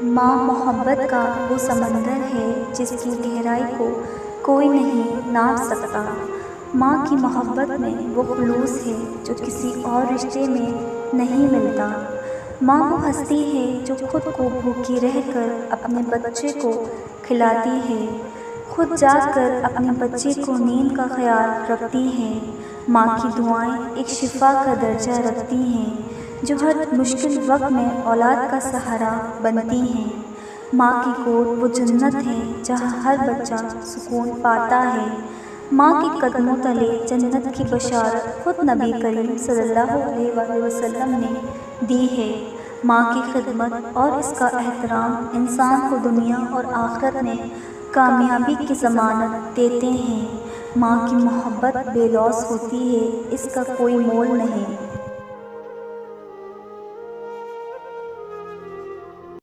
ماں محبت کا وہ سمندر ہے جس کی گہرائی کو کوئی نہیں ناپ سکتا۔ ماں کی محبت میں وہ خلوص ہے جو کسی اور رشتے میں نہیں ملتا۔ ماں وہ ہستی ہے جو خود کو بھوکی رہ کر اپنے بچے کو کھلاتی ہے، خود جاگ کر اپنے بچے کو نیند کا خیال رکھتی ہے۔ ماں کی دعائیں ایک شفا کا درجہ رکھتی ہیں جو ہر مشکل وقت میں اولاد کا سہارا بنتی ہیں۔ ماں کی گود وہ جنت ہے جہاں ہر بچہ سکون پاتا ہے۔ ماں کے قدموں تلے جنت کی بشارت خود نبی کریم صلی اللہ علیہ وآلہ وسلم نے دی ہے۔ ماں کی خدمت اور اس کا احترام انسان کو دنیا اور آخرت میں کامیابی کی ضمانت دیتے ہیں۔ ماں کی محبت بے لوث ہوتی ہے، اس کا کوئی مول نہیں۔